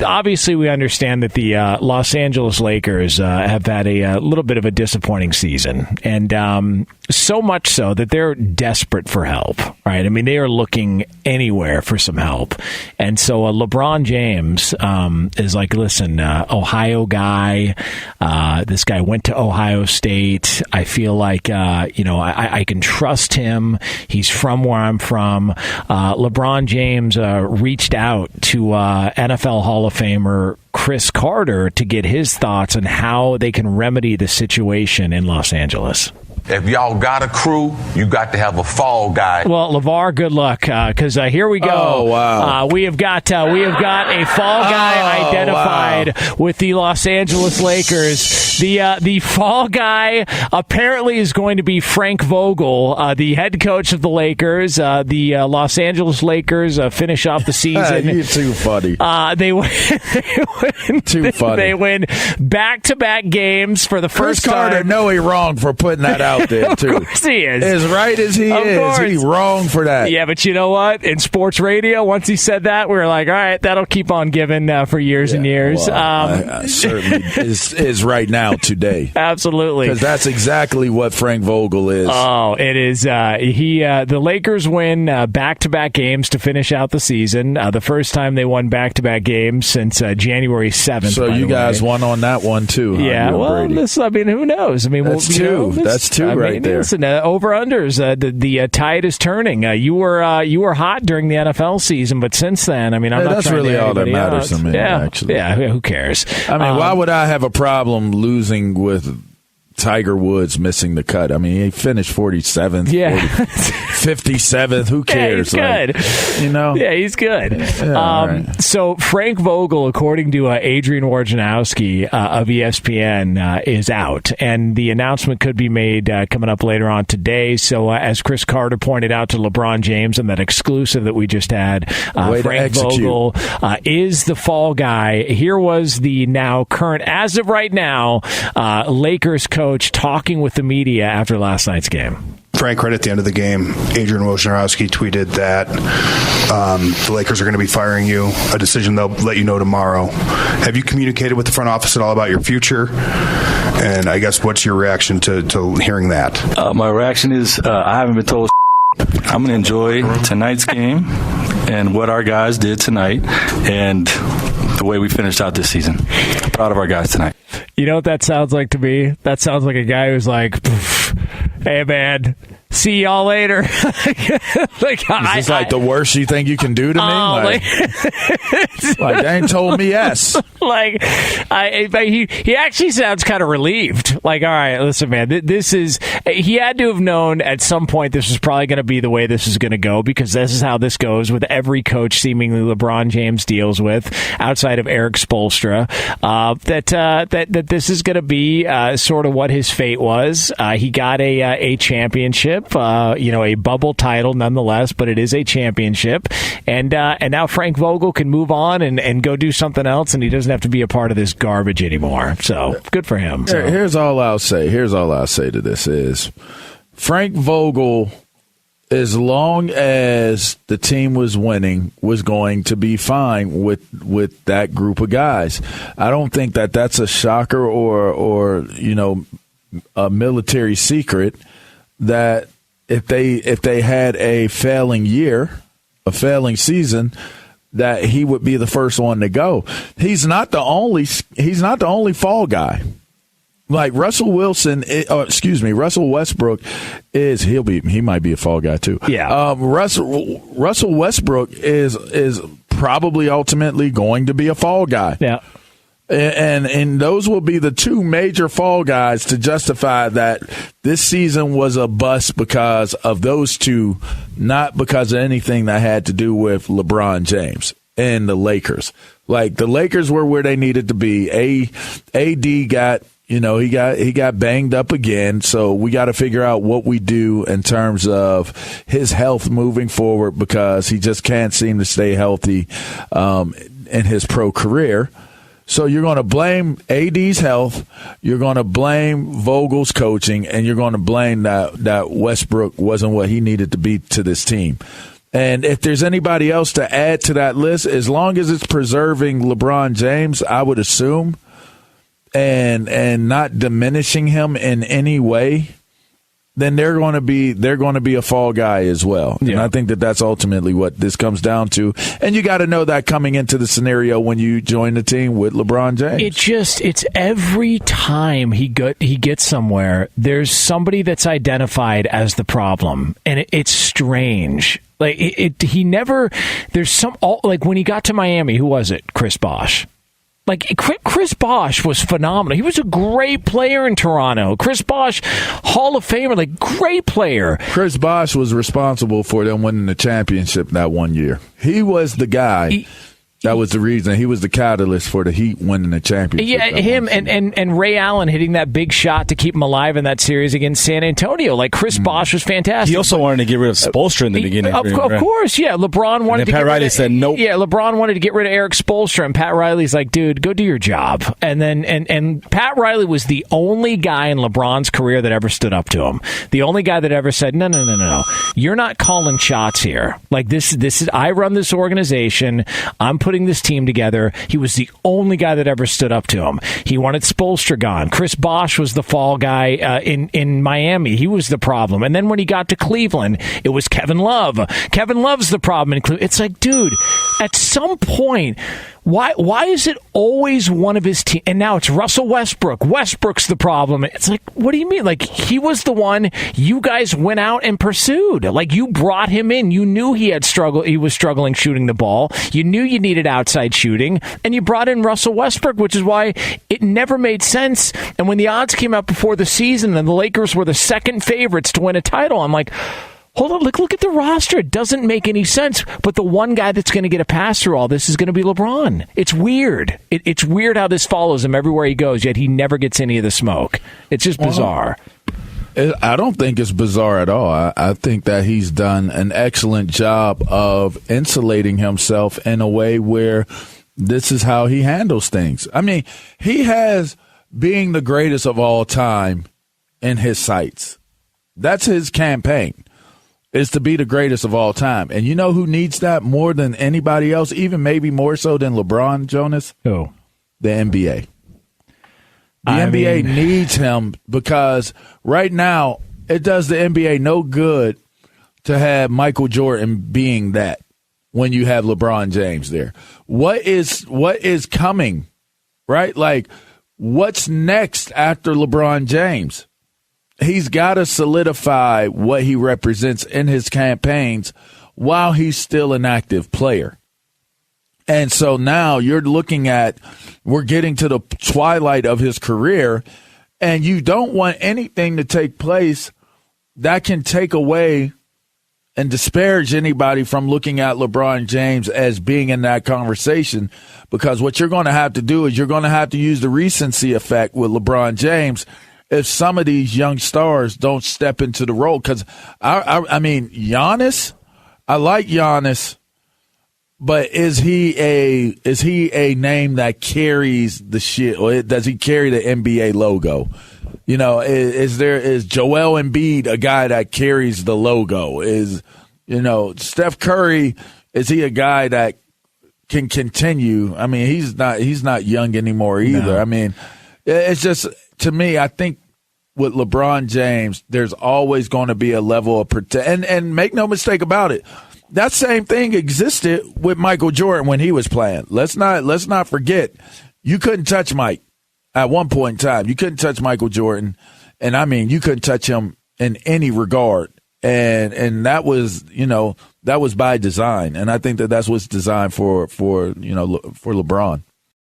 obviously we understand that the Los Angeles Lakers have had a little bit of a disappointing season, and so much so that they're desperate for help, right? I mean, they are looking anywhere for some help. And so LeBron James is like, listen, Ohio guy, this guy went to Ohio State. I feel like, I can trust him. He's from where I'm from. LeBron James reached out to NFL Hall of Famer Chris Carter to get his thoughts on how they can remedy the situation in Los Angeles. If y'all got a crew, you got to have a fall guy. Well, LaVar, good luck, because here we go. Oh, wow. We have got a fall guy identified with the Los Angeles Lakers. The fall guy apparently is going to be Frank Vogel, the head coach of the Lakers. The Los Angeles Lakers finish off the season. You're too funny. They win. Too funny. They win back-to-back games for the first Chris Carter, time. know he wrong for putting that out there, too. Of course he is. As right as he is, he's wrong for that. Yeah, but you know what? In sports radio, once he said that, we were like, all right, that'll keep on giving for years and years. Well, certainly is right now, today. Absolutely. Because that's exactly what Frank Vogel is. Oh, it is. The Lakers win back-to-back games to finish out the season. The first time they won back-to-back games since January 7th. So you guys won on that one, too. Huh? Yeah, well, who knows? I mean, that's two. That's two right there. Listen, over-unders, the tide is turning. You were hot during the NFL season, but since then, I mean, I'm not that's trying really to all that matters to me, actually. Yeah, who cares? I mean, why would I have a problem losing with Tiger Woods missing the cut? I mean, he finished 47th, 57th. Who cares? Yeah, he's good. Yeah, he's good. Yeah, right. So Frank Vogel, according to Adrian Wojnarowski of ESPN, is out, and the announcement could be made coming up later on today. So as Chris Carter pointed out to LeBron James in that exclusive that we just had, Frank Vogel is the fall guy. Here was the now current, as of right now, Lakers coach talking with the media after last night's game. Frank, right at the end of the game, Adrian Wojnarowski tweeted that the Lakers are going to be firing you, a decision they'll let you know tomorrow. Have you communicated with the front office at all about your future? And I guess what's your reaction to hearing that? My reaction is I haven't been told. I'm going to enjoy tonight's game and what our guys did tonight and the way we finished out this season. I'm proud of our guys tonight. You know what that sounds like to me? That sounds like a guy who's like, hey, man, see y'all later. Is this like the worst you think you can do to me? Like they ain't told me yes. He actually sounds kind of relieved. Like, all right, listen, man, he had to have known at some point this was probably going to be the way this is going to go, because this is how this goes with every coach seemingly LeBron James deals with, outside of Eric Spoelstra, that this is going to be sort of what his fate was. He got a championship, a bubble title nonetheless, but it is a championship. And now Frank Vogel can move on and go do something else, and he doesn't have to be a part of this garbage anymore. So good for him. Here's all I'll say. Here's all I'll say to this is Frank Vogel, as long as the team was winning, was going to be fine with that group of guys. I don't think that's a shocker or a military secret that if they had a failing year, a failing season, that he would be the first one to go. He's not the only fall guy. Like Russell Westbrook he might be a fall guy too. Yeah. Russell Westbrook is probably ultimately going to be a fall guy. Yeah. And those will be the two major fall guys to justify that this season was a bust because of those two, not because of anything that had to do with LeBron James and the Lakers. Like the Lakers were where they needed to be. AD got, he got banged up again, so we got to figure out what we do in terms of his health moving forward, because he just can't seem to stay healthy in his pro career. So you're going to blame AD's health, you're going to blame Vogel's coaching, and you're going to blame that Westbrook wasn't what he needed to be to this team. And if there's anybody else to add to that list, as long as it's preserving LeBron James, I would assume, and not diminishing him in any way, then they're going to be a fall guy as well. Yeah. And I think that's ultimately what this comes down to. And you got to know that coming into the scenario when you join the team with LeBron James. It's every time he gets somewhere, there's somebody that's identified as the problem, and it's strange. Like like when he got to Miami, who was it? Chris Bosh. Like, Chris Bosh was phenomenal. He was a great player in Toronto. Chris Bosh, Hall of Famer, like, great player. Chris Bosh was responsible for them winning the championship that one year. He was the guy. That was the reason. He was the catalyst for the Heat winning the championship. Yeah, him and Ray Allen hitting that big shot to keep him alive in that series against San Antonio. Like, Chris Bosh was fantastic. He also wanted to get rid of Spoelstra in the beginning. Of course, yeah. LeBron wanted to Pat Riley said nope. Yeah, LeBron wanted to get rid of Eric Spoelstra, and Pat Riley's like, dude, go do your job. And then and Pat Riley was the only guy in LeBron's career that ever stood up to him. The only guy that ever said, no. You're not calling shots here. Like, this is I run this organization. I'm putting this team together. He was the only guy that ever stood up to him. He wanted Spoelstra gone. Chris Bosh was the fall guy in Miami. He was the problem. And then when he got to Cleveland, it was Kevin Love. Kevin Love's the problem in Cleveland. It's like, dude, at some point, why is it always one of his team? And now it's Russell Westbrook. Westbrook's the problem. It's like, what do you mean? Like, he was the one you guys went out and pursued. Like, you brought him in. You knew he was struggling shooting the ball. You knew you needed outside shooting, and you brought in Russell Westbrook, which is why it never made sense. And when the odds came out before the season and the Lakers were the second favorites to win a title, I'm like, hold on, look at the roster. It doesn't make any sense. But the one guy that's going to get a pass through all this is going to be LeBron. It's weird. It's weird how this follows him everywhere he goes, yet he never gets any of the smoke. It's just bizarre. I don't think it's bizarre at all. I think that he's done an excellent job of insulating himself in a way where this is how he handles things. I mean, he has being the greatest of all time in his sights. That's his campaign, is to be the greatest of all time. And you know who needs that more than anybody else, even maybe more so than LeBron, Jonas? Who? The NBA. The NBA needs him because right now it does the NBA no good to have Michael Jordan being that when you have LeBron James there. What is coming, right? Like, what's next after LeBron James? He's got to solidify what he represents in his campaigns while he's still an active player. And so now you're looking at, we're getting to the twilight of his career, and you don't want anything to take place that can take away and disparage anybody from looking at LeBron James as being in that conversation, because what you're going to have to do is you're going to have to use the recency effect with LeBron James if some of these young stars don't step into the role. Because, I mean, Jonas, I like Jonas, but is he a name that carries the shit, or does he carry the NBA logo? You know, is Joel Embiid a guy that carries the logo? Is, you know, Steph Curry, is he a guy that can continue? I mean, he's not young anymore either. No. I mean, it's just, to me, I think with LeBron James, there's always going to be a level of and make no mistake about it, that same thing existed with Michael Jordan when he was playing. Let's not forget, you couldn't touch Mike at one point in time. You couldn't touch Michael Jordan, and I mean, you couldn't touch him in any regard. And that was, you know, that was by design, and I think that's what's designed for LeBron.